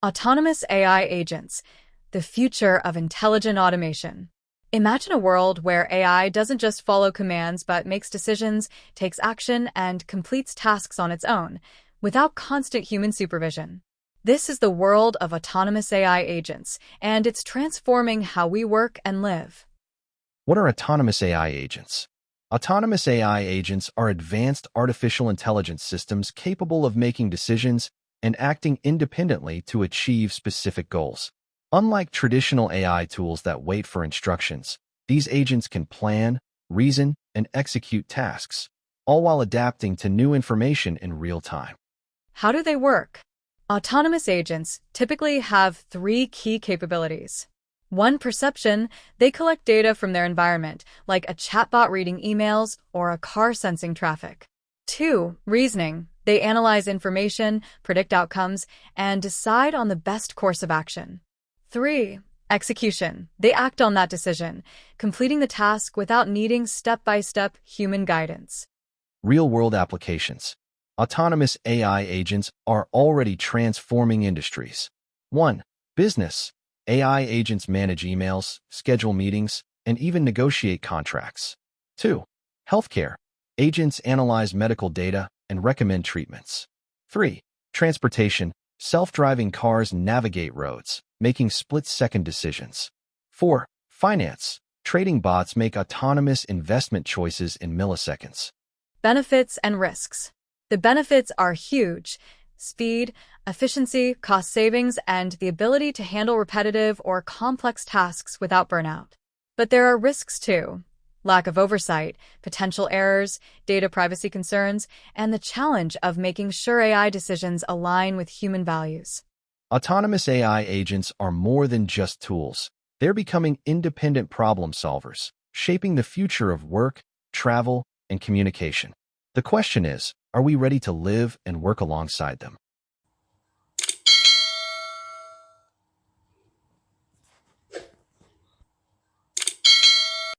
Autonomous AI agents, the future of intelligent automation. Imagine a world where AI doesn't just follow commands but makes decisions, takes action, and completes tasks on its own, without constant human supervision. This is the world of autonomous AI agents, and it's transforming how we work and live. What are autonomous AI agents? Autonomous AI agents are advanced artificial intelligence systems capable of making decisions and acting independently to achieve specific goals. Unlike traditional AI tools that wait for instructions, these agents can plan, reason, and execute tasks, all while adapting to new information in real time. How do they work? Autonomous agents typically have three key capabilities. 1. Perception. They collect data from their environment, like a chatbot reading emails or a car sensing traffic. 2. Reasoning. They analyze information, predict outcomes, and decide on the best course of action. 3. Execution. They act on that decision, completing the task without needing step-by-step human guidance. Real-world applications. Autonomous AI agents are already transforming industries. 1. Business. AI agents manage emails, schedule meetings, and even negotiate contracts. 2. Healthcare. Agents analyze medical data and recommend treatments. 3. Transportation. Self-driving cars navigate roads, making split-second decisions. 4. Finance. Trading bots make autonomous investment choices in milliseconds. Benefits and risks. The benefits are huge: speed, efficiency, cost savings, and the ability to handle repetitive or complex tasks without burnout. But there are risks too: lack of oversight, potential errors, data privacy concerns, and the challenge of making sure AI decisions align with human values. Autonomous AI agents are more than just tools. They're becoming independent problem solvers, shaping the future of work, travel, and communication. The question is, are we ready to live and work alongside them?